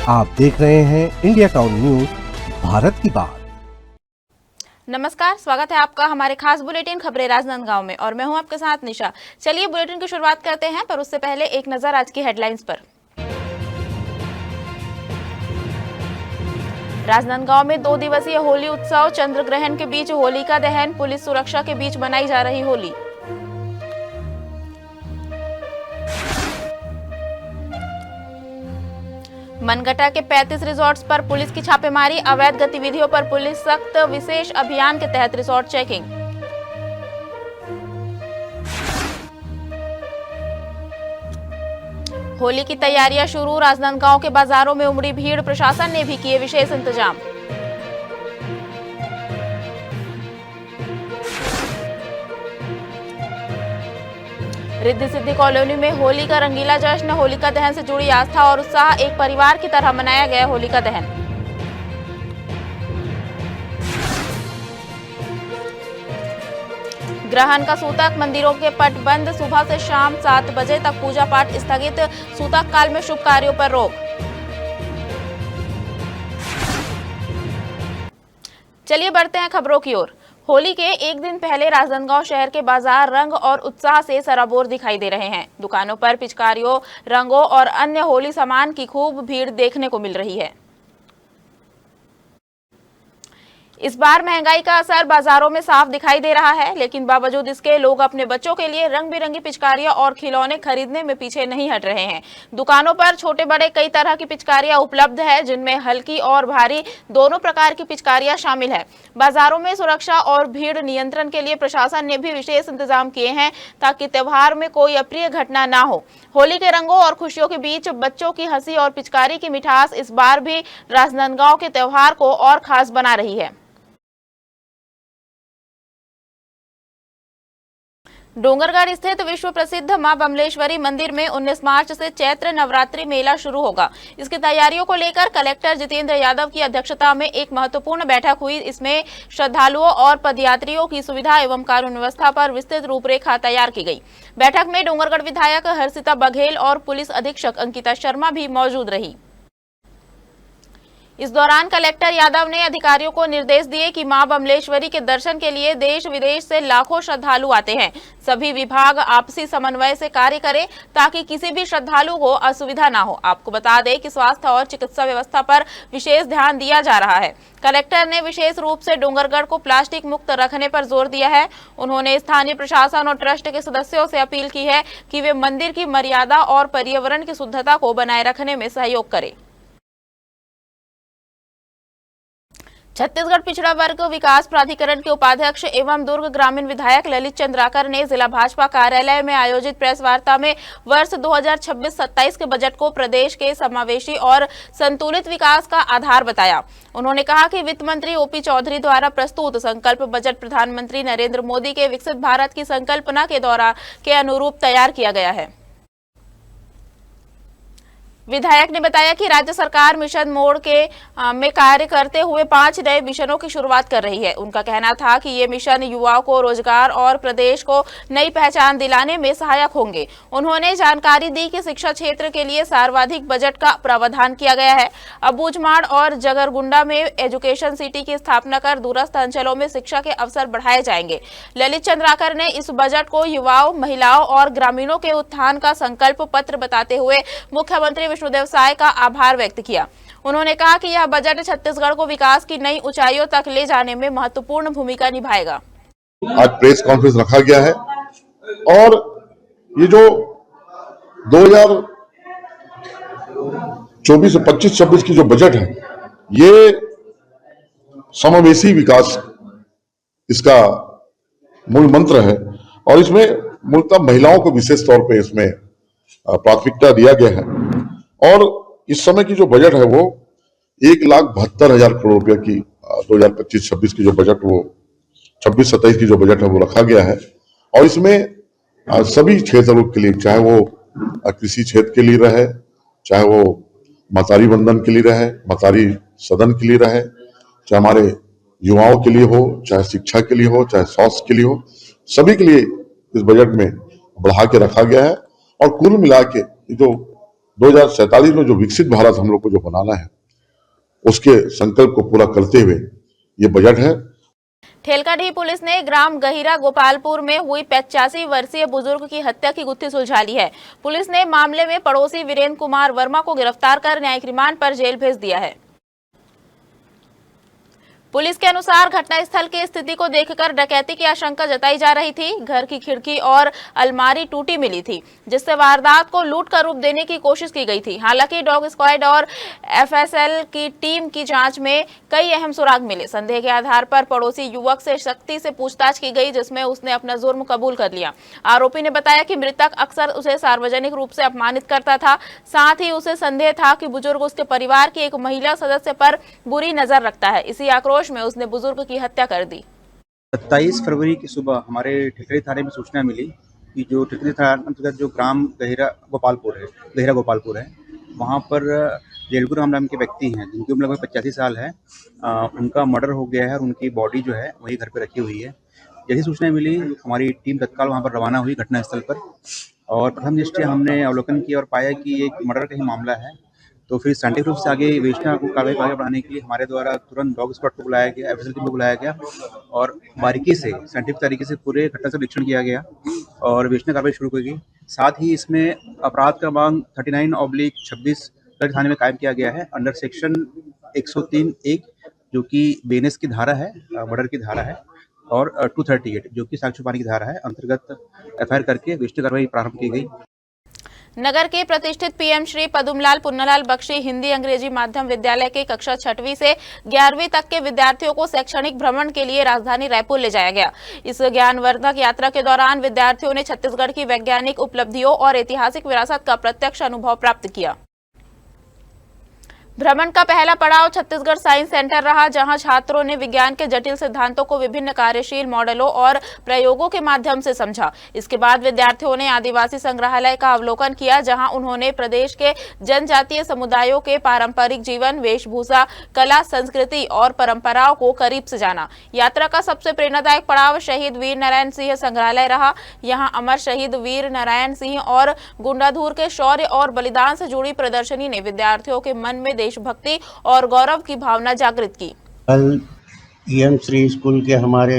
आप देख रहे हैं इंडिया टाउन न्यूज, भारत की बात। नमस्कार, स्वागत है आपका हमारे खास बुलेटिन खबरें राजनांदगांव में और मैं हूं आपके साथ निशा। चलिए बुलेटिन की शुरुआत करते हैं, पर उससे पहले एक नजर आज की हेडलाइंस पर। राजनांदगांव में 2 दिवसीय होली उत्सव, चंद्र ग्रहण के बीच होलिका दहन, पुलिस सुरक्षा के बीच मनाई जा रही होली। मनगटा के 35 रिजॉर्ट्स पर पुलिस की छापेमारी, अवैध गतिविधियों पर पुलिस सख्त, विशेष अभियान के तहत रिजॉर्ट चेकिंग। होली की तैयारियां शुरू, राजनांदगांव के बाजारों में उमड़ी भीड़, प्रशासन ने भी किए विशेष इंतजाम। रिद्धि सिद्धि कॉलोनी में होली का रंगीला जश्न, होलिका दहन से जुड़ी आस्था और उत्साह, एक परिवार की तरह मनाया गया होलिका दहन। ग्रहण का सूतक, मंदिरों के पट बंद, सुबह से शाम 7 बजे तक पूजा पाठ स्थगित, सूतक काल में शुभ कार्यों पर रोक। चलिए बढ़ते हैं खबरों की ओर। होली के एक दिन पहले राजनांदगांव शहर के बाजार रंग और उत्साह से सराबोर दिखाई दे रहे हैं। दुकानों पर पिचकारियों, रंगों और अन्य होली सामान की खूब भीड़ देखने को मिल रही है। इस बार महंगाई का असर बाजारों में साफ दिखाई दे रहा है, लेकिन बावजूद इसके लोग अपने बच्चों के लिए रंग बिरंगी पिचकारियां और खिलौने खरीदने में पीछे नहीं हट रहे हैं। दुकानों पर छोटे बड़े कई तरह की पिचकारियां उपलब्ध है, जिनमें हल्की और भारी दोनों प्रकार की पिचकारियां शामिल है। बाजारों में सुरक्षा और भीड़ नियंत्रण के लिए प्रशासन ने भी विशेष इंतजाम किए हैं, ताकि त्योहार में कोई अप्रिय घटना ना हो। होली के रंगों और खुशियों के बीच बच्चों की हंसी और पिचकारी की मिठास इस बार भी राजनांदगांव के त्योहार को और खास बना रही है। डोंगरगढ़ स्थित विश्व प्रसिद्ध मां बमलेश्वरी मंदिर में 19 मार्च से चैत्र नवरात्रि मेला शुरू होगा। इसकी तैयारियों को लेकर कलेक्टर जितेंद्र यादव की अध्यक्षता में एक महत्वपूर्ण बैठक हुई। इसमें श्रद्धालुओं और पदयात्रियों की सुविधा एवं कानून व्यवस्था पर विस्तृत रूपरेखा तैयार की गई। बैठक में डोंगरगढ़ विधायक हर्षिता बघेल और पुलिस अधीक्षक अंकिता शर्मा भी मौजूद रही। इस दौरान कलेक्टर यादव ने अधिकारियों को निर्देश दिए कि मां बमलेश्वरी के दर्शन के लिए देश विदेश से लाखों श्रद्धालु आते हैं। सभी विभाग आपसी समन्वय से कार्य करें, ताकि किसी भी श्रद्धालु को असुविधा ना हो। आपको बता दें कि स्वास्थ्य और चिकित्सा व्यवस्था पर विशेष ध्यान दिया जा रहा है। कलेक्टर ने विशेष रूप से डोंगरगढ़ को प्लास्टिक मुक्त रखने पर जोर दिया है। उन्होंने स्थानीय प्रशासन और ट्रस्ट के सदस्यों से अपील की है कि वे मंदिर की मर्यादा और पर्यावरण की शुद्धता को बनाए रखने में सहयोग करें। छत्तीसगढ़ पिछड़ा वर्ग विकास प्राधिकरण के उपाध्यक्ष एवं दुर्ग ग्रामीण विधायक ललित चंद्राकर ने जिला भाजपा कार्यालय में आयोजित प्रेस वार्ता में वर्ष 2026-27 के बजट को प्रदेश के समावेशी और संतुलित विकास का आधार बताया। उन्होंने कहा कि वित्त मंत्री ओपी चौधरी द्वारा प्रस्तुत संकल्प बजट प्रधानमंत्री नरेंद्र मोदी के विकसित भारत की संकल्पना के अनुरूप तैयार किया गया है। विधायक ने बताया कि राज्य सरकार मिशन मोड में कार्य करते हुए 5 नए मिशनों की शुरुआत कर रही है। उनका कहना था कि ये मिशन युवाओं को रोजगार और प्रदेश को नई पहचान दिलाने में सहायक होंगे। उन्होंने जानकारी दी कि शिक्षा क्षेत्र के लिए सर्वाधिक बजट का प्रावधान किया गया है। अबूझमाड़ और जगरगुंडा में एजुकेशन सिटी की स्थापना कर दूरस्थ अंचलों में शिक्षा के अवसर बढ़ाए जाएंगे। ललित चंद्राकर ने इस बजट को युवाओं, महिलाओं और ग्रामीणों के उत्थान का संकल्प पत्र बताते हुए मुख्यमंत्री विष्णुदेव साय का आभार व्यक्त किया। उन्होंने कहा कि यह बजट छत्तीसगढ़ को विकास की नई ऊंचाइयों तक ले जाने में महत्वपूर्ण भूमिका निभाएगा। आज प्रेस कॉन्फ्रेंस रखा गया है और ये जो 2024 25-26 की जो बजट है, ये समावेशी विकास इसका मूल मंत्र है और इसमें मूलतः महिलाओं को विशेष तौर पे इसमें प्राथमिकता दिया गया है। और इस समय की जो बजट है वो 1,72,000 करोड़ रुपया की 2025-26 की जो बजट, वो 26-27 की जो बजट है वो रखा गया है। और इसमें सभी क्षेत्रों के लिए, चाहे वो कृषि क्षेत्र के लिए रहे, चाहे वो मतारी बंधन के लिए रहे, मतारी सदन के लिए रहे, चाहे हमारे युवाओं के लिए हो, चाहे शिक्षा के लिए हो, चाहे स्वास्थ्य के लिए हो, सभी के लिए इस बजट में बढ़ा के रखा गया है। और कुल मिला के जो 2047 में जो विकसित भारत हम लोग को जो बनाना है, उसके संकल्प को पूरा करते हुए ये बजट है। ठेलकाडीह पुलिस ने ग्राम गहिरा गोपालपुर में हुई 85 वर्षीय बुजुर्ग की हत्या की गुत्थी सुलझा ली है। पुलिस ने मामले में पड़ोसी वीरेंद्र कुमार वर्मा को गिरफ्तार कर न्यायिक रिमांड पर जेल भेज दिया है। पुलिस के अनुसार घटनास्थल की स्थिति को देखकर डकैती की आशंका जताई जा रही थी। घर की खिड़की और अलमारी टूटी मिली थी, जिससे वारदात को लूट का रूप देने की कोशिश की गई थी। हालांकि डॉग स्क्वाड और एफएसएल की टीम की जांच में कई अहम सुराग मिले। संदेह के आधार पर पड़ोसी युवक से सख्ती से पूछताछ की गई, जिसमें उसने अपना जुर्म कबूल कर लिया। आरोपी ने बताया कि मृतक अक्सर उसे सार्वजनिक रूप से अपमानित करता था। साथ ही उसे संदेह था कि बुजुर्ग उसके परिवार की एक महिला सदस्य पर बुरी नजर रखता है। इसी आक्रोश में उसने बुजुर्ग की हत्या कर दी। 27 फरवरी की सुबह हमारे ठिकरी थाने में सूचना मिली कि जो ठिकरी थाना अंतर्गत जो ग्राम गहिरा गोपालपुर है, वहाँ पर जेलगुरु राम नाम के व्यक्ति हैं जिनकी उम्र लगभग 85 साल है। उनका मर्डर हो गया है और उनकी बॉडी जो है वही घर पर रखी हुई है। जैसी सूचना मिली हमारी टीम तत्काल वहाँ पर रवाना हुई घटनास्थल पर, और प्रथम दृष्टया हमने अवलोकन किया और पाया कि एक मर्डर का ही मामला है। तो फिर साइंटिफिक रूप से आगे विवेचना को कार्रवाई आगे बढ़ाने के लिए हमारे द्वारा तुरंत डॉग स्क्वाड को बुलाया गया, एफएसएल टीम को बुलाया गया और बारीकी से साइंटिफिक तरीके से पूरे घटना का निरीक्षण किया गया और विवेचना कार्रवाई शुरू की गई। साथ ही इसमें अपराध क्रमांक 39/26 थाने में कायम किया गया है अंडर सेक्शन 103(1) जो कि बीएनएस की धारा है, मर्डर की धारा है, और 238 जो कि साक्ष्य छुपाने की धारा है, अंतर्गत एफआईआर करके विवेचना कार्रवाई प्रारंभ की गई। नगर के प्रतिष्ठित पीएम श्री पद्मलाल पुन्नालाल बख्शी हिंदी अंग्रेजी माध्यम विद्यालय के कक्षा 6वीं से 11वीं तक के विद्यार्थियों को शैक्षणिक भ्रमण के लिए राजधानी रायपुर ले जाया गया। इस ज्ञानवर्धक यात्रा के दौरान विद्यार्थियों ने छत्तीसगढ़ की वैज्ञानिक उपलब्धियों और ऐतिहासिक विरासत का प्रत्यक्ष अनुभव प्राप्त किया। भ्रमण का पहला पड़ाव छत्तीसगढ़ साइंस सेंटर रहा, जहां छात्रों ने विज्ञान के जटिल सिद्धांतों को विभिन्न कार्यशील मॉडलों और प्रयोगों के माध्यम से समझा। इसके बाद विद्यार्थियों ने आदिवासी संग्रहालय का अवलोकन किया, जहां उन्होंने प्रदेश के जनजातीय समुदायों के पारंपरिक जीवन, वेशभूषा, कला, संस्कृति और परंपराओं को करीब से जाना। यात्रा का सबसे प्रेरणादायक पड़ाव शहीद वीर नारायण सिंह संग्रहालय रहा। यहाँ अमर शहीद वीर नारायण सिंह और गुंडाधुर के शौर्य और बलिदान से जुड़ी प्रदर्शनी ने विद्यार्थियों के मन में देशभक्ति और गौरव की भावना जागृत की। कल ईएम श्री स्कूल के हमारे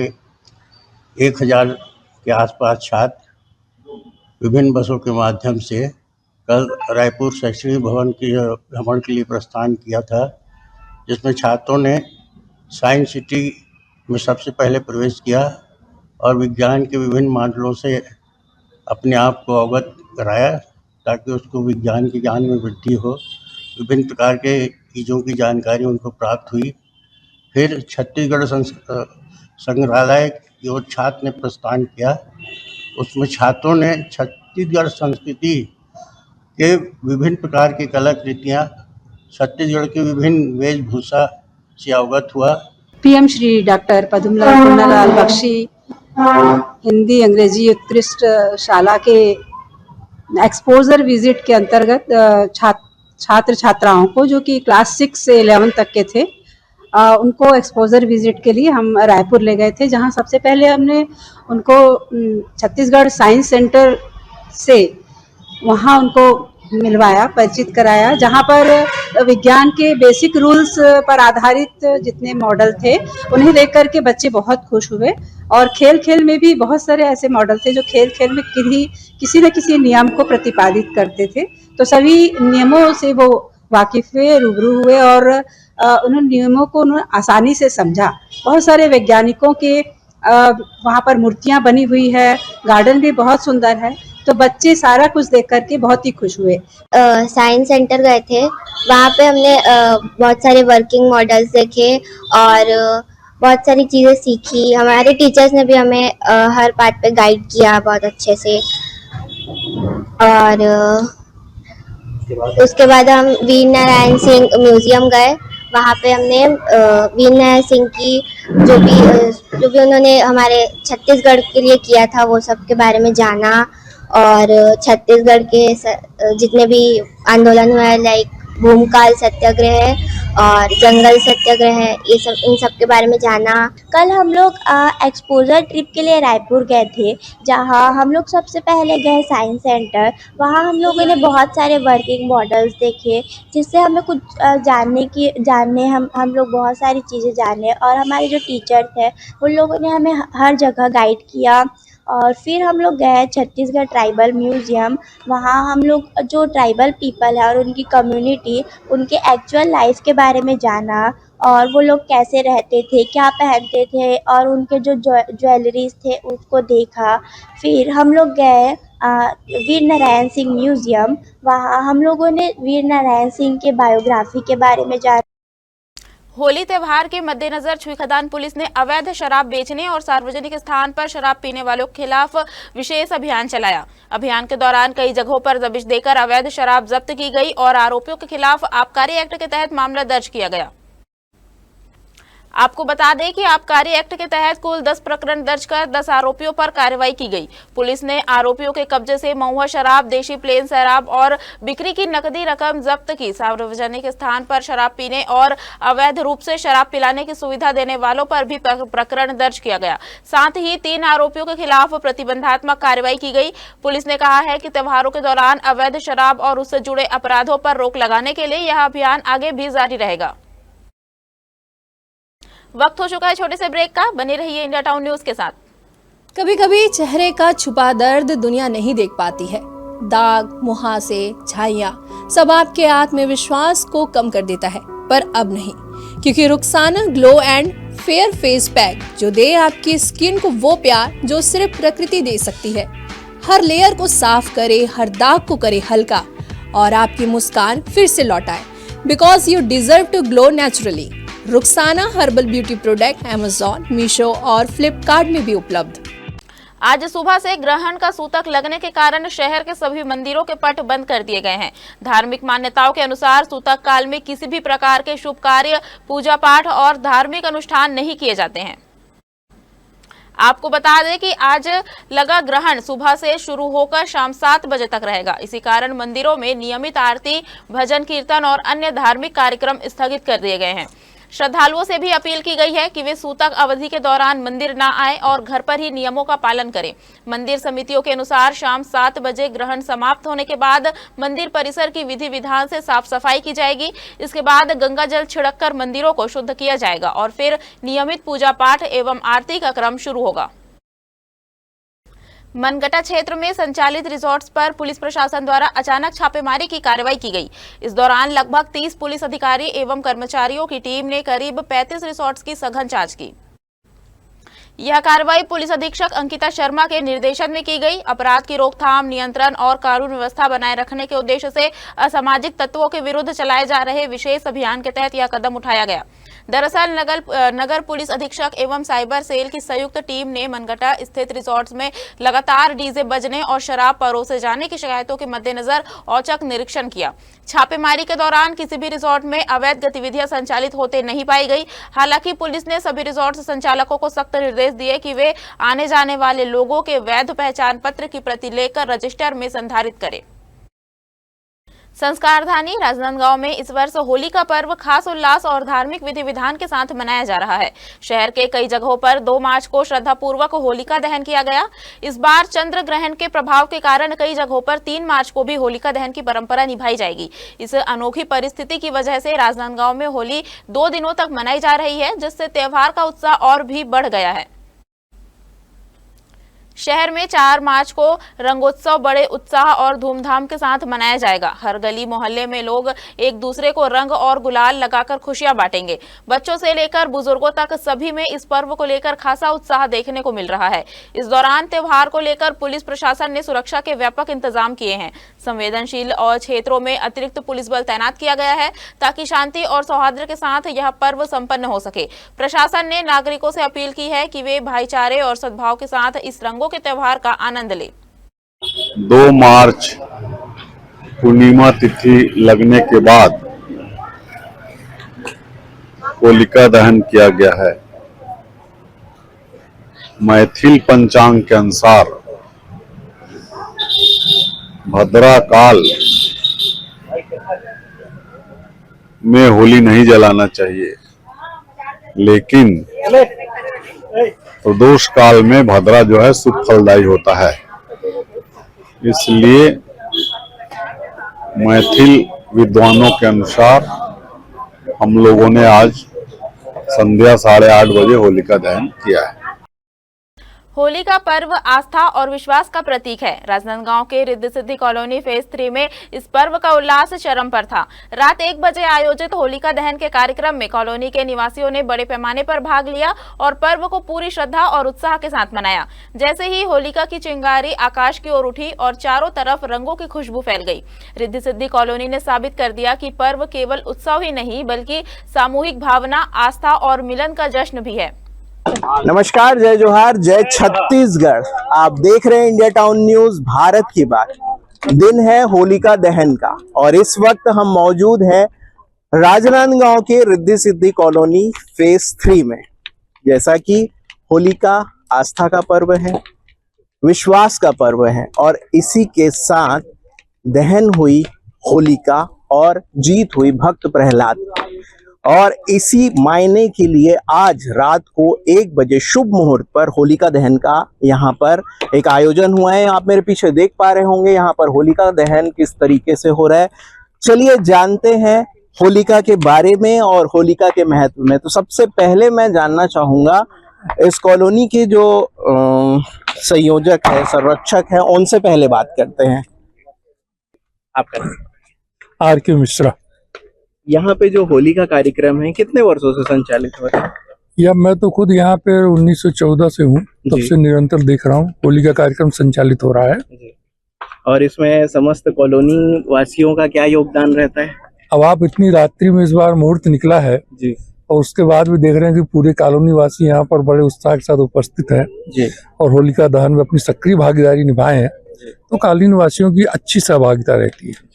1000 के आसपास छात्र विभिन्न बसों के माध्यम से कल रायपुर शैक्षणिक भवन के भ्रमण के लिए प्रस्थान किया था, जिसमें छात्रों ने साइंस सिटी में सबसे पहले प्रवेश किया और विज्ञान के विभिन्न मॉडलों से अपने आप को अवगत कराया ताकि उसको विज्ञान के ज्ञान में वृद्धि हो। विभिन्न प्रकार के चीज़ों की जानकारी उनको प्राप्त हुई। फिर छत्तीसगढ़ संग्रहालय की ओर छात्र ने प्रस्थान किया। उसमें छात्रों ने छत्तीसगढ़ संस्कृति के विभिन्न प्रकार की कलाकृतियाँ, छत्तीसगढ़ की विभिन्न वेशभूषा से अवगत हुआ। पीएम श्री डॉक्टर पद्मलाल पुन्नालाल बख्शी हिंदी अंग्रेजी उत्कृष्ट शाला के एक्सपोजर विजिट के अंतर्गत छात्र छात्राओं को जो कि क्लास 6 से 11 तक के थे, उनको एक्सपोजर विजिट के लिए हम रायपुर ले गए थे, जहां सबसे पहले हमने उनको छत्तीसगढ़ साइंस सेंटर से वहां उनको मिलवाया, परिचित कराया, जहां पर विज्ञान के बेसिक रूल्स पर आधारित जितने मॉडल थे उन्हें देख करके बच्चे बहुत खुश हुए। और खेल खेल में भी बहुत सारे ऐसे मॉडल थे जो खेल खेल में किसी न किसी नियम को प्रतिपादित करते थे। तो सभी नियमों से वो वाकिफ हुए, रूबरू हुए और उन नियमों को उन्होंने आसानी से समझा। बहुत सारे वैज्ञानिकों के वहाँ पर मूर्तियाँ बनी हुई है, गार्डन भी बहुत सुंदर है, तो बच्चे सारा कुछ देख करके बहुत ही खुश हुए। साइंस सेंटर गए थे, वहाँ पे हमने बहुत सारे वर्किंग मॉडल्स देखे और बहुत सारी चीज़ें सीखी। हमारे टीचर्स ने भी हमें हर पार्ट पे गाइड किया बहुत अच्छे से। और उसके बाद हम वीर नारायण सिंह म्यूजियम गए। वहाँ पे हमने वीर नारायण सिंह की जो भी उन्होंने हमारे छत्तीसगढ़ के लिए किया था वो सब के बारे में जाना। और छत्तीसगढ़ के जितने भी आंदोलन हुए, लाइक भूमकाल सत्याग्रह और जंगल सत्याग्रह है, ये सब इन सब के बारे में जाना। कल हम लोग एक्सपोजर ट्रिप के लिए रायपुर गए थे, जहाँ हम लोग सबसे पहले गए साइंस सेंटर। वहाँ हम लोगों ने बहुत सारे वर्किंग मॉडल्स देखे, जिससे हमें कुछ हम लोग बहुत सारी चीज़ें जाने। और हमारे जो टीचर थे उन लोगों ने हमें हर जगह गाइड किया। और फिर हम लोग गए छत्तीसगढ़ ट्राइबल म्यूज़ियम। वहाँ हम लोग जो ट्राइबल पीपल है और उनकी कम्युनिटी, उनके एक्चुअल लाइफ के बारे में जाना, और वो लोग कैसे रहते थे, क्या पहनते थे, और उनके जो ज्वेलरीज थे उसको देखा। फिर हम लोग गए वीर नारायण सिंह म्यूज़ियम। वहाँ हम लोगों ने वीर नारायण सिंह के बायोग्राफी के बारे में जाना। होली त्योहार के मद्देनजर छुईखदान पुलिस ने अवैध शराब बेचने और सार्वजनिक स्थान पर शराब पीने वालों के खिलाफ विशेष अभियान चलाया। अभियान के दौरान कई जगहों पर दबिश देकर अवैध शराब जब्त की गई और आरोपियों के खिलाफ आबकारी एक्ट के तहत मामला दर्ज किया गया। आपको बता दें कि आबकारी एक्ट के तहत कुल 10 प्रकरण दर्ज कर 10 आरोपियों पर कार्रवाई की गई। पुलिस ने आरोपियों के कब्जे से महुआ शराब, देशी प्लेन शराब और बिक्री की नकदी रकम जब्त की। सार्वजनिक स्थान पर शराब पीने और अवैध रूप से शराब पिलाने की सुविधा देने वालों पर भी प्रकरण दर्ज किया गया। साथ ही 3 आरोपियों के खिलाफ प्रतिबंधात्मक कार्रवाई की गई। पुलिस ने कहा है कि त्योहारों के दौरान अवैध शराब और उससे जुड़े अपराधों पर रोक लगाने के लिए यह अभियान आगे भी जारी रहेगा। वक्त हो चुका है छोटे से ब्रेक का, बने रहिए इंडिया टाउन न्यूज के साथ। कभी कभी चेहरे का छुपा दर्द दुनिया नहीं देख पाती है। दाग, मुहासे, झाइयां सब आपके आत्मविश्वास को कम कर देता है, पर अब नहीं, क्योंकि Rukhsana glow and fair face pack जो दे आपकी स्किन को वो प्यार जो सिर्फ प्रकृति दे सकती है। हर लेयर को साफ करे, हर दाग को करे हल्का और आपकी मुस्कान फिर से लौटाए। Because you deserve to glow naturally. Rukhsana herbal beauty product Amazon, Meesho और फ्लिपकार्ट में भी उपलब्ध। आज सुबह से ग्रहण का सूतक लगने के कारण शहर के सभी मंदिरों के पट बंद कर दिए गए हैं। धार्मिक मान्यताओं के अनुसार सूतक काल में किसी भी प्रकार के शुभ कार्य, पूजा पाठ और धार्मिक अनुष्ठान नहीं किए जाते हैं। आपको बता दें कि आज लगा ग्रहण सुबह से शुरू होकर शाम 7 बजे तक रहेगा। इसी कारण मंदिरों में नियमित आरती, भजन कीर्तन और अन्य धार्मिक कार्यक्रम स्थगित कर दिए गए हैं। श्रद्धालुओं से भी अपील की गई है कि वे सूतक अवधि के दौरान मंदिर न आए और घर पर ही नियमों का पालन करें। मंदिर समितियों के अनुसार शाम 7 बजे ग्रहण समाप्त होने के बाद मंदिर परिसर की विधि विधान से साफ सफाई की जाएगी। इसके बाद गंगा जल छिड़ककर मंदिरों को शुद्ध किया जाएगा और फिर नियमित पूजा पाठ एवं आरती का क्रम शुरू होगा। मनगटा क्षेत्र में संचालित रिजॉर्ट्स पर पुलिस प्रशासन द्वारा अचानक छापेमारी की कार्रवाई की गई। इस दौरान लगभग 30 पुलिस अधिकारी एवं कर्मचारियों की टीम ने करीब 35 रिजॉर्ट्स की सघन जांच की। यह कार्रवाई पुलिस अधीक्षक अंकिता शर्मा के निर्देशन में की गई। अपराध की रोकथाम, नियंत्रण और कानून व्यवस्था बनाए रखने के उद्देश्य से असामाजिक तत्वों के विरुद्ध चलाए जा रहे विशेष अभियान के तहत यह कदम उठाया गया। दरअसल नगर पुलिस अधीक्षक एवं साइबर सेल की संयुक्त टीम ने मनगटा स्थित रिजॉर्ट्स में लगातार डीजे बजने और शराब परोसे जाने की शिकायतों के मद्देनजर औचक निरीक्षण किया। छापेमारी के दौरान किसी भी रिजॉर्ट में अवैध गतिविधियां संचालित होते नहीं पाई गई। हालांकि पुलिस ने सभी रिजॉर्ट संचालकों को सख्त निर्देश दिए कि वे आने जाने वाले लोगों के वैध पहचान पत्र की प्रति लेकर रजिस्टर में संधारित करें। संस्कारधानी राजनांदगांव में इस वर्ष होली का पर्व खास उल्लास और धार्मिक विधि विधान के साथ मनाया जा रहा है। शहर के कई जगहों पर 2 मार्च को श्रद्धापूर्वक होलिका दहन किया गया। इस बार चंद्र ग्रहण के प्रभाव के कारण कई जगहों पर 3 मार्च को भी होलिका दहन की परंपरा निभाई जाएगी। इस अनोखी परिस्थिति की वजह से राजनांदगांव में होली 2 दिनों तक मनाई जा रही है, जिससे त्योहार का उत्साह और भी बढ़ गया है। शहर में 4 मार्च को रंगोत्सव बड़े उत्साह और धूमधाम के साथ मनाया जाएगा। हर गली मोहल्ले में लोग एक दूसरे को रंग और गुलाल लगाकर खुशियां बांटेंगे। बच्चों से लेकर बुजुर्गों तक सभी में इस पर्व को लेकर खासा उत्साह देखने को मिल रहा है। इस दौरान त्योहार को लेकर पुलिस प्रशासन ने सुरक्षा के व्यापक इंतजाम किए हैं। संवेदनशील और क्षेत्रों में अतिरिक्त पुलिस बल तैनात किया गया है ताकि शांति और सौहार्द के साथ यह पर्व संपन्न हो सके। प्रशासन ने नागरिकों से अपील की है कि वे भाईचारे और सद्भाव के साथ इस रंगों के त्योहार का आनंद ले। 2 मार्च पूर्णिमा तिथि लगने के बाद होलिका दहन किया गया है। मैथिल पंचांग के अनुसार भद्रा काल में होली नहीं जलाना चाहिए, लेकिन प्रदोष काल में भद्रा जो है शुभ फलदायी होता है। इसलिए मैथिल विद्वानों के अनुसार हम लोगों ने आज संध्या 8:30 बजे होलिका दहन किया है। होली का पर्व आस्था और विश्वास का प्रतीक है। राजनांदगांव के रिद्धि सिद्धि कॉलोनी फेज 3 में इस पर्व का उल्लास चरम पर था। रात 1 बजे आयोजित होलिका दहन के कार्यक्रम में कॉलोनी के निवासियों ने बड़े पैमाने पर भाग लिया और पर्व को पूरी श्रद्धा और उत्साह के साथ मनाया। जैसे ही होलिका की चिंगारी आकाश की ओर उठी और चारों तरफ रंगों की खुशबू फैल गई। रिद्धि सिद्धि कॉलोनी ने साबित कर दिया कि पर्व केवल उत्सव ही नहीं बल्कि सामूहिक भावना, आस्था और मिलन का जश्न भी है। नमस्कार, जय जोहार, जय छत्तीसगढ़। आप देख रहे हैं इंडिया टाउन न्यूज भारत की बात। दिन है होलिका दहन का और इस वक्त हम मौजूद हैं राजनांदगांव के रिद्धि सिद्धि कॉलोनी फेज 3 में। जैसा कि होलिका आस्था का पर्व है, विश्वास का पर्व है और इसी के साथ दहन हुई होलिका और जीत हुई भक्त प्रहलाद। और इसी मायने के लिए आज रात को 1 बजे शुभ मुहूर्त पर होलिका दहन का यहाँ पर एक आयोजन हुआ है। आप मेरे पीछे देख पा रहे होंगे यहाँ पर होलिका दहन किस तरीके से हो रहा है। चलिए जानते हैं होलिका के बारे में और होलिका के महत्व में। तो सबसे पहले मैं जानना चाहूंगा इस कॉलोनी के जो संयोजक है, संरक्षक है, उनसे पहले बात करते हैं। आपका आर के मिश्रा। यहाँ पे जो होली का कार्यक्रम है कितने वर्षों से संचालित हो रहा है? या मैं तो खुद यहाँ पे 1914 से हूँ, तब से निरंतर देख रहा हूँ होली का कार्यक्रम संचालित हो रहा है। और इसमें समस्त कॉलोनी वासियों का क्या योगदान रहता है? अब आप इतनी रात्रि में इस बार मुहूर्त निकला है जी, और उसके बाद भी देख रहे हैं कि पूरे कॉलोनी वासी यहाँ पर बड़े उत्साह के साथ उपस्थित हैं जी, और होलिका दहन में अपनी सक्रिय भागीदारी निभाए हैं, तो कॉलोनी वासियों की अच्छी सहभागिता रहती है।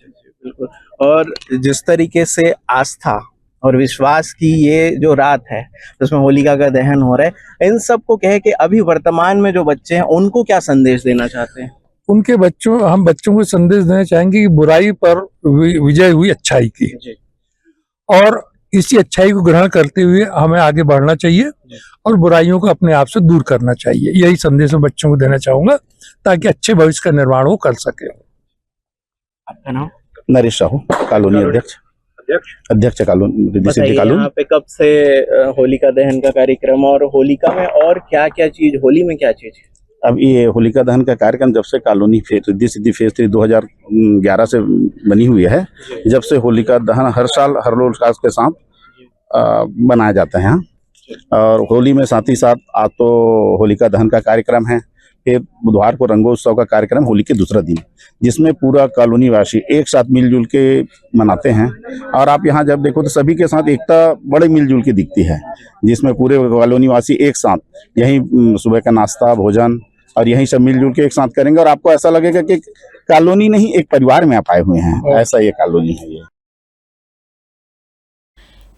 बिल्कुल। और जिस तरीके से आस्था और विश्वास की ये जो रात है जिसमें होलिका का दहन हो रहा है, इन सब को कह के अभी वर्तमान में जो बच्चे हैं उनको क्या संदेश देना चाहते हैं? हम बच्चों को संदेश देना चाहेंगे कि बुराई पर विजय हुई अच्छाई की, और इसी अच्छाई को ग्रहण करते हुए हमें आगे बढ़ना चाहिए और बुराइयों को अपने आप से दूर करना चाहिए। यही संदेश मैं बच्चों को देना चाहूंगा ताकि अच्छे भविष्य का निर्माण वो कर सके। आपका नाम? नरेश साहू, कॉलोनी अध्यक्ष कॉलोनी रिद्धि सिद्धि कॉलोनी। यहाँ पे कब से होलिका दहन का कार्यक्रम, और होलिका में और क्या क्या चीज, होली में क्या चीज? अब ये होलिका दहन का कार्यक्रम जब से कॉलोनी रिद्धि सिद्धि फेज 3 2011 से बनी हुई है, जब से होलिका दहन हर साल हर्षोल्लास के साथ बनाया जाता है। और होली में साथ ही साथ आज तो होलिका दहन का कार्यक्रम है, फिर बुधवार को रंगोत्सव का कार्यक्रम होली के दूसरा दिन, जिसमें पूरा कॉलोनी वासी एक साथ मिलजुल के मनाते हैं। और आप यहाँ जब देखो तो सभी के साथ एकता बड़े मिलजुल के दिखती है, जिसमें पूरे कॉलोनी वासी एक साथ यहीं सुबह का नाश्ता, भोजन और यहीं सब मिलजुल के एक साथ करेंगे और आपको ऐसा लगेगा कि कॉलोनी नहीं एक परिवार में आप आए हुए हैं, ऐसा ये कॉलोनी है। ये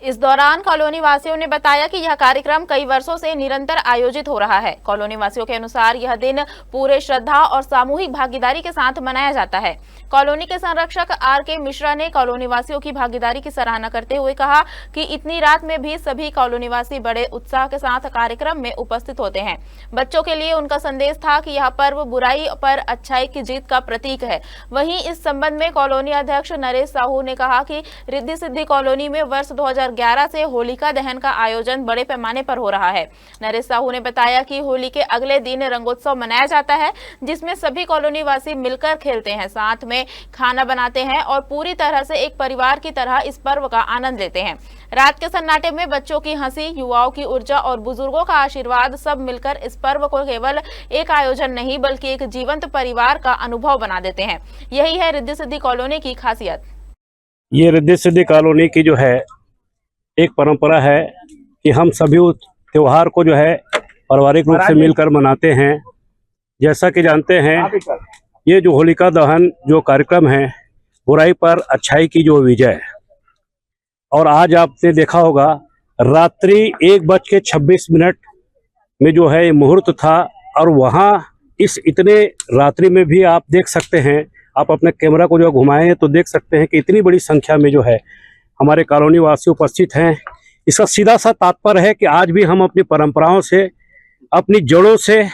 इस दौरान कॉलोनी वासियों ने बताया कि यह कार्यक्रम कई वर्षों से निरंतर आयोजित हो रहा है। कॉलोनी वासियों के अनुसार यह दिन पूरे श्रद्धा और सामूहिक भागीदारी के साथ मनाया जाता है। कॉलोनी के संरक्षक आर के मिश्रा ने कॉलोनी वासियों की भागीदारी की सराहना करते हुए कहा कि इतनी रात में भी सभी कॉलोनी वासी बड़े उत्साह के साथ कार्यक्रम में उपस्थित होते हैं। बच्चों के लिए उनका संदेश था कि यह पर्व बुराई पर अच्छाई की जीत का प्रतीक है। वहीं इस संबंध में कॉलोनी अध्यक्ष नरेश साहू ने कहा कि रिद्धि सिद्धि कॉलोनी में वर्ष 2011 से होलिका दहन का आयोजन बड़े पैमाने पर हो रहा है। नरेश साहू ने बताया कि होली के अगले दिन रंगोत्सव मनाया जाता है, जिसमें सभी कॉलोनी वासी मिलकर खेलते हैं, साथ में खाना बनाते हैं और पूरी तरह से एक परिवार की तरह इस पर्व का आनंद लेते हैं। रात के सन्नाटे में बच्चों की हंसी, युवाओं की ऊर्जा और बुजुर्गों का आशीर्वाद सब मिलकर इस पर्व को केवल एक आयोजन नहीं बल्कि एक जीवंत परिवार का अनुभव बना देते हैं। यही है रिद्धि सिद्धि कॉलोनी की खासियत। ये रिद्धि सिद्धि कॉलोनी की जो है एक परंपरा है कि हम सभी त्योहार को जो है पारिवारिक रूप से मिलकर मनाते हैं। जैसा कि जानते हैं, ये जो होलिका दहन जो कार्यक्रम है, बुराई पर अच्छाई की जो विजय है। और आज आपने देखा होगा रात्रि 1:26 में जो है मुहूर्त था, और वहाँ इस इतने रात्रि में भी आप देख सकते हैं, आप अपने कैमरा को जो घुमाएं तो देख सकते हैं कि इतनी बड़ी संख्या में जो है हमारे कॉलोनी वासी उपस्थित हैं। इसका सीधा सा तात्पर्य है कि आज भी हम अपनी परंपराओं से, अपनी जड़ों से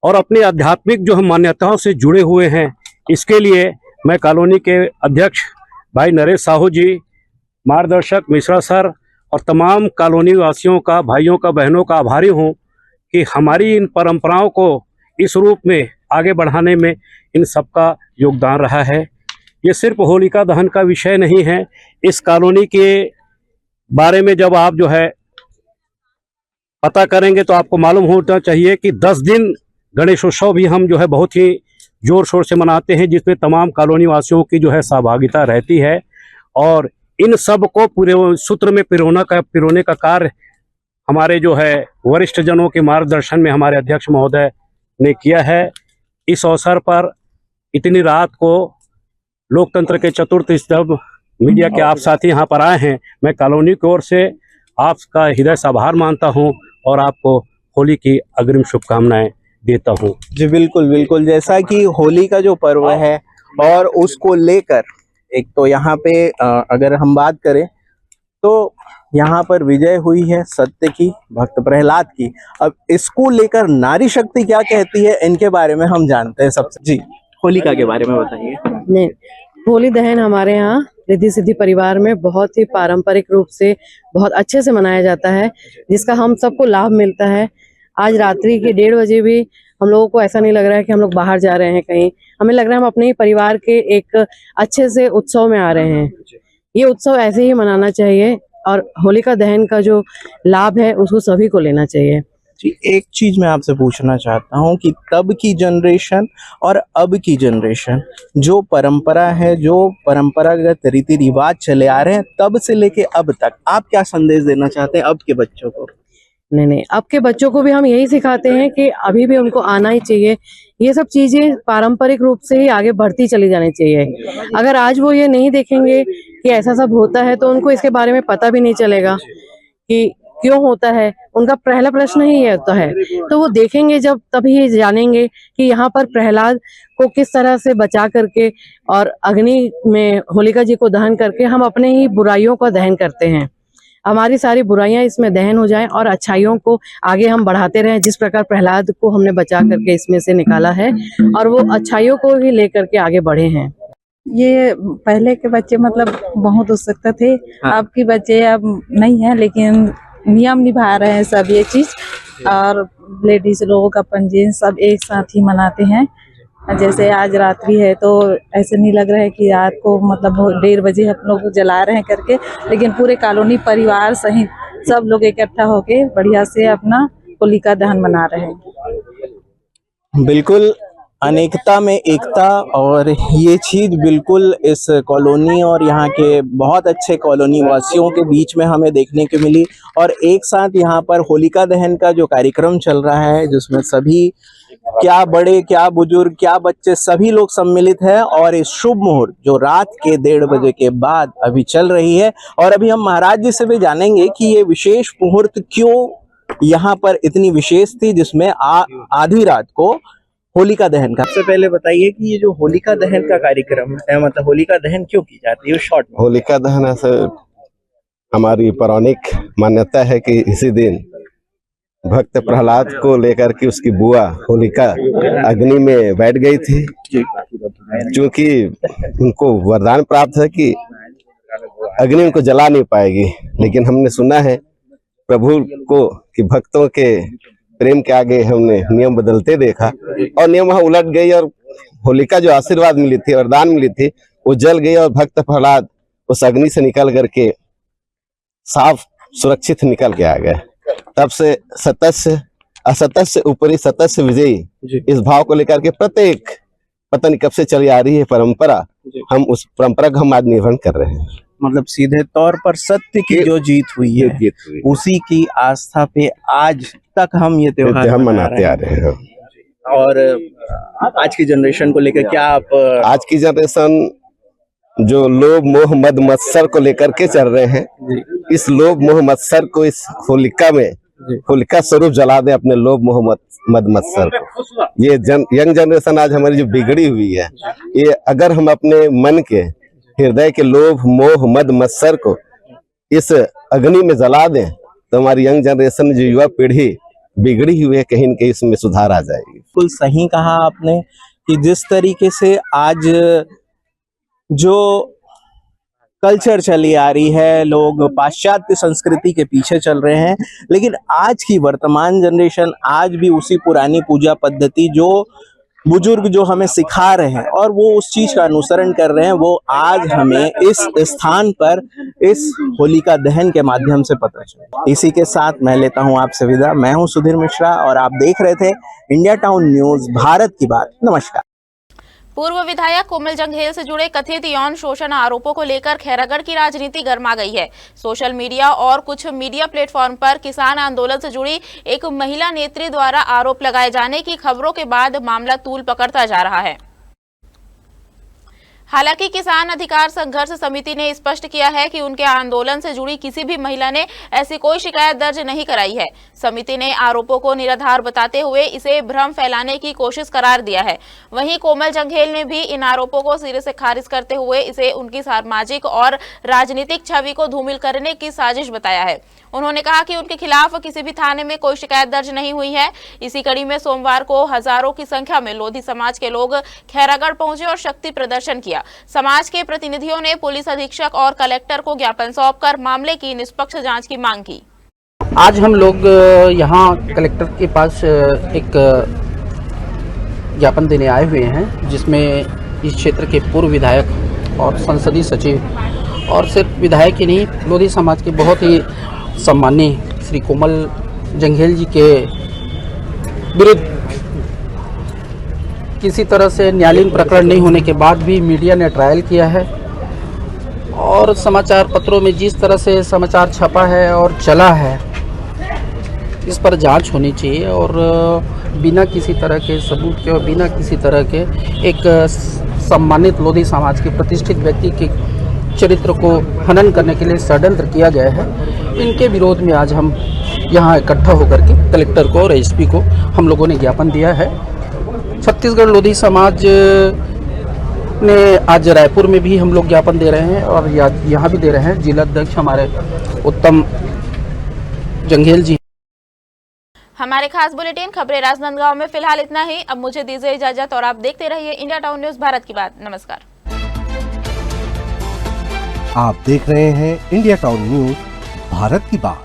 और अपनी आध्यात्मिक जो हम मान्यताओं से जुड़े हुए हैं। इसके लिए मैं कॉलोनी के अध्यक्ष भाई नरेश साहू जी, मार्गदर्शक मिश्रा सर और तमाम कॉलोनी वासियों का, भाइयों का, बहनों का आभारी हूँ कि हमारी इन परंपराओं को इस रूप में आगे बढ़ाने में इन सबका योगदान रहा है। ये सिर्फ होलिका दहन का विषय नहीं है। इस कॉलोनी के बारे में जब आप जो है पता करेंगे तो आपको मालूम होना चाहिए कि 10 दिन गणेशोत्सव भी हम जो है बहुत ही जोर शोर से मनाते हैं, जिसमें तमाम कॉलोनी वासियों की जो है सहभागिता रहती है। और इन सब को पूरे सूत्र में पिरोने का कार्य हमारे जो है वरिष्ठ जनों के मार्गदर्शन में हमारे अध्यक्ष महोदय ने किया है। इस अवसर पर इतनी रात को लोकतंत्र के चतुर्थ स्तंभ मीडिया के आप साथी यहाँ पर आए हैं। मैं कॉलोनी की ओर से आपका हृदय से आभार मानता हूँ और आपको होली की अग्रिम शुभकामनाएं देता हूँ। जी बिल्कुल बिल्कुल, जैसा कि होली का जो पर्व है और उसको लेकर एक तो यहाँ पे अगर हम बात करें तो यहाँ पर विजय हुई है सत्य की, भक्त प्रहलाद की। अब इसको लेकर नारी शक्ति क्या कहती है, इनके बारे में हम जानते हैं सबसे। जी, होलिका के बारे में बताइए। नहीं, होली दहन हमारे यहाँ रिद्धि सिद्धि परिवार में बहुत ही पारंपरिक रूप से बहुत अच्छे से मनाया जाता है, जिसका हम सबको लाभ मिलता है। आज रात्रि के 1:30 बजे भी हम लोगों को ऐसा नहीं लग रहा है कि हम लोग बाहर जा रहे हैं कहीं, हमें लग रहा है हम अपने ही परिवार के एक अच्छे से उत्सव में आ रहे हैं। ये उत्सव ऐसे ही मनाना चाहिए और होलिका दहन का जो लाभ है उसको सभी को लेना चाहिए। जी, एक चीज मैं आपसे पूछना चाहता हूँ कि तब की जनरेशन और अब की जनरेशन, जो परंपरा है, जो परंपरागत रीति रिवाज चले आ रहे हैं तब से लेके अब तक, आप क्या संदेश देना चाहते हैं अब के बच्चों को? नहीं, अब के बच्चों को भी हम यही सिखाते हैं कि अभी भी उनको आना ही चाहिए। ये सब चीजें पारंपरिक रूप से ही आगे बढ़ती चली जानी चाहिए। अगर आज वो ये नहीं देखेंगे कि ऐसा सब होता है तो उनको इसके बारे में पता भी नहीं चलेगा कि क्यों होता है। उनका पहला प्रश्न ही ये होता है, तो वो देखेंगे जब, तभी जानेंगे कि यहाँ पर प्रहलाद को किस तरह से बचा करके और अग्नि में होलिका जी को दहन करके हम अपने ही बुराइयों का दहन करते हैं। हमारी सारी बुराइयां इसमें दहन हो जाएं और अच्छाइयों को आगे हम बढ़ाते रहें। जिस प्रकार प्रहलाद को हमने बचा करके इसमें से निकाला है और वो अच्छाइयों को ही लेकर के आगे बढ़े हैं। ये पहले के बच्चे मतलब बहुत उत्सुक थे। हाँ। अब के बच्चे अब नहीं है, लेकिन नियम निभा रहे हैं सब ये चीज। और लेडीज लोगों का पंजीयन सब एक साथ ही मनाते हैं। जैसे आज रात्रि है तो ऐसे नहीं लग रहा है कि रात को मतलब 1:30 बजे हम लोग जला रहे हैं करके, लेकिन पूरे कॉलोनी परिवार सहित सब लोग इकट्ठा होके बढ़िया से अपना होलिका दहन मना रहे हैं। बिल्कुल, अनेकता में एकता, और ये चीज बिल्कुल इस कॉलोनी और यहाँ के बहुत अच्छे कॉलोनी वासियों के बीच में हमें देखने को मिली। और एक साथ यहाँ पर होलिका दहन का जो कार्यक्रम चल रहा है, जिसमें सभी, क्या बड़े क्या बुजुर्ग क्या बच्चे, सभी लोग सम्मिलित हैं। और इस शुभ मुहूर्त जो रात के 1:30 बजे के बाद अभी चल रही है, और अभी हम महाराज जी से भी जानेंगे कि ये विशेष मुहूर्त क्यों यहाँ पर इतनी विशेष थी, जिसमें आधी रात को होलिका दहन का। सबसे पहले बताइए कि ये जो होलिका दहन का कार्यक्रम है, मतलब होलिका दहन क्यों की जाती है शॉर्ट में? होलिका दहन ऐसे हमारी पौराणिक मान्यता है कि इसी दिन भक्त प्रहलाद को लेकर के उसकी बुआ होलिका अग्नि में बैठ गई थी, क्योंकि उनको वरदान प्राप्त है कि अग्नि उनको जला नहीं पाएगी। लेकिन हमने सुना है प्रभु को कि भक्तों के प्रेम के आगे हमने नियम बदलते देखा, और नियम वहाँ उलट गई और होलिका जो आशीर्वाद मिली थी, वरदान मिली थी, वो जल गई और भक्त प्रहलाद उस अग्नि से निकल करके साफ सुरक्षित निकल के आ गए। तब से सतस्य असतस्य ऊपरी सतस्य विजयी, इस भाव को लेकर के प्रत्येक, पता नहीं कब से चली आ रही है परंपरा, हम उस परंपरा को हम आज निर्वहन कर रहे हैं। मतलब सीधे तौर पर सत्य की जो जीत हुई है, उसी की आस्था पे आज तक हम ये त्योहार हम मनाते आ रहे हैं। और आज की जनरेशन को लेकर क्या आप? आज की जनरेशन जो लोभ मोह मद मत्सर को लेकर के चल रहे हैं, इस लोभ मोह मत्सर को इस होलिका में, होलिका स्वरूप जला दे अपने लोभ मोह मद मत्सर को। ये यंग जनरेशन आज हमारी जो बिगड़ी हुई है, ये अगर हम अपने मन के हृदय के लोभ मोह मद मत्सर को इस अग्नि में जला दें तो हमारी यंग जनरेशन, जो युवा पीढ़ी बिगड़ी हुई है, कहीं न कहीं इसमें सुधार आ जाएगी। बिल्कुल सही कहा आपने कि जिस तरीके से आज जो कल्चर चली आ रही है, लोग पाश्चात्य संस्कृति के पीछे चल रहे हैं, लेकिन आज की वर्तमान जनरेशन आज भी उसी पुरानी पूजा पद्धति जो बुजुर्ग जो हमें सिखा रहे हैं और वो उस चीज का अनुसरण कर रहे हैं, वो आज हमें इस स्थान पर इस होलिका दहन के माध्यम से पता चला। इसी के साथ मैं लेता हूं आपसे विदा। मैं हूं सुधीर मिश्रा और आप देख रहे थे इंडिया टाउन न्यूज, भारत की बात। नमस्कार। पूर्व विधायक कोमल जंघेल से जुड़े कथित यौन शोषण आरोपों को लेकर खैरागढ़ की राजनीति गर्मा गई है। सोशल मीडिया और कुछ मीडिया प्लेटफॉर्म पर किसान आंदोलन से जुड़ी एक महिला नेत्री द्वारा आरोप लगाए जाने की खबरों के बाद मामला तूल पकड़ता जा रहा है। हालांकि किसान अधिकार संघर्ष समिति ने स्पष्ट किया है कि उनके आंदोलन से जुड़ी किसी भी महिला ने ऐसी कोई शिकायत दर्ज नहीं कराई है। समिति ने आरोपों को निराधार बताते हुए इसे भ्रम फैलाने की कोशिश करार दिया है। वहीं कोमल जंघेल ने भी इन आरोपों को सिरे से खारिज करते हुए इसे उनकी सामाजिक और राजनीतिक छवि को धूमिल करने की साजिश बताया है। उन्होंने कहा कि उनके खिलाफ किसी भी थाने में कोई शिकायत दर्ज नहीं हुई है। इसी कड़ी में सोमवार को हजारों की संख्या में लोधी समाज के लोग खैरागढ़ पहुंचे और शक्ति प्रदर्शन किया। समाज के प्रतिनिधियों ने पुलिस अधीक्षक और कलेक्टर को ज्ञापन सौंपकर मामले की निष्पक्ष जांच की मांग की। आज हम लोग यहाँ कलेक्टर के पास एक ज्ञापन देने आए हुए हैं, जिसमें इस क्षेत्र के पूर्व विधायक और संसदीय सचिव और सिर्फ विधायक ही नहीं, लोधी समाज के बहुत ही सम्मानीय श्री कोमल जंघेल जी के विरुद्ध किसी तरह से न्यायालयीन प्रकरण नहीं होने के बाद भी मीडिया ने ट्रायल किया है और समाचार पत्रों में जिस तरह से समाचार छपा है और चला है, इस पर जांच होनी चाहिए और बिना किसी तरह के सबूत के और बिना किसी तरह के एक सम्मानित लोधी समाज के प्रतिष्ठित व्यक्ति के चरित्र को हनन करने के लिए षड्यंत्र किया गया है। इनके विरोध में आज हम यहाँ इकट्ठा होकर के कलेक्टर को और एसपी को हम लोगों ने ज्ञापन दिया है। छत्तीसगढ़ लोधी समाज ने आज रायपुर में भी हम लोग ज्ञापन दे रहे हैं और यहाँ भी दे रहे हैं। जिला अध्यक्ष हमारे उत्तम जंघेल जी। हमारे खास बुलेटिन खबरें राजनांदगांव में फिलहाल इतना ही। अब मुझे दीजिए इजाजत और आप देखते रहिए इंडिया टाउन न्यूज, भारत की बात। नमस्कार। आप देख रहे हैं इंडिया टाउन न्यूज, भारत की बात।